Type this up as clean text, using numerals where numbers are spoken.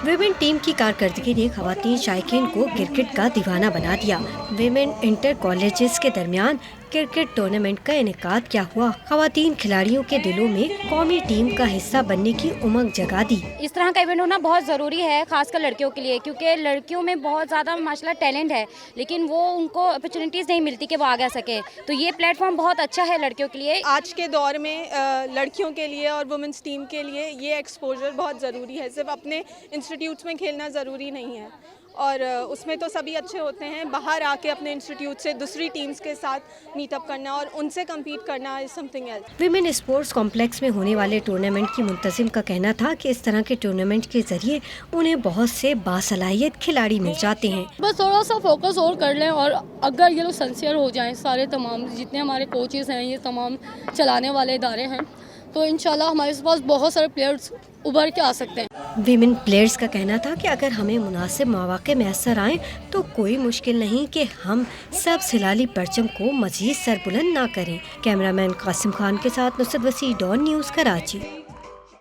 Women team کی کارکردگی نے خواتین شائقین کو کرکٹ کا دیوانہ بنا دیا۔ ویمن انٹر کالجز کے درمیان کرکٹ ٹورنامنٹ کا انعقاد کیا ہوا۔ خواتین کھلاڑیوں کے دلوں میں قومی ٹیم کا حصہ بننے کی امنگ جگا دی۔ اس طرح کا ایونٹ ہونا بہت ضروری ہے، خاص کر لڑکیوں کے لیے، کیونکہ لڑکیوں میں بہت زیادہ ماشاءاللہ ٹیلنٹ ہے، لیکن وہ ان کو اپرچونیٹیز نہیں ملتی کہ وہ آگے آ سکیں۔ تو یہ پلیٹ فارم بہت اچھا ہے لڑکیوں کے لیے۔ آج کے دور میں لڑکیوں کے لیے اور وومنس ٹیم کے لیے یہ ایکسپوجر بہت ضروری ہے۔ صرف اپنے انسٹیٹیوٹس میں کھیلنا ضروری نہیں ہے، اور اس میں تو سبھی اچھے ہوتے ہیں، باہر آ کے اپنے انسٹیٹیوٹ سے دوسری ٹیمز کے ساتھ میٹ اپ کرنا اور ان سے کمپیٹ کرنا is something else. Women sports complex میں ہونے والے ٹورنامنٹ کی منتظم کا کہنا تھا کہ اس طرح کے ٹورنامنٹ کے ذریعے انہیں بہت سے باصلاحیت کھلاڑی مل جاتے ہیں۔ بس تھوڑا سا فوکس اور کر لیں، اور اگر یہ لوگ سنسیئر ہو جائیں، سارے تمام جتنے ہمارے کوچز ہیں، یہ تمام چلانے والے ادارے ہیں، تو انشاءاللہ ہمارے پاس بہت سارے پلیئرز ابھر کے آ سکتے ہیں۔ ویمن پلیئرز کا کہنا تھا کہ اگر ہمیں مناسب مواقع میسر آئیں تو کوئی مشکل نہیں کہ ہم سب ہلالی پرچم کو مزید سربلند نہ کریں۔ کیمرہ مین قاسم خان کے ساتھ نصرت وسیع، ڈان نیوز، کراچی۔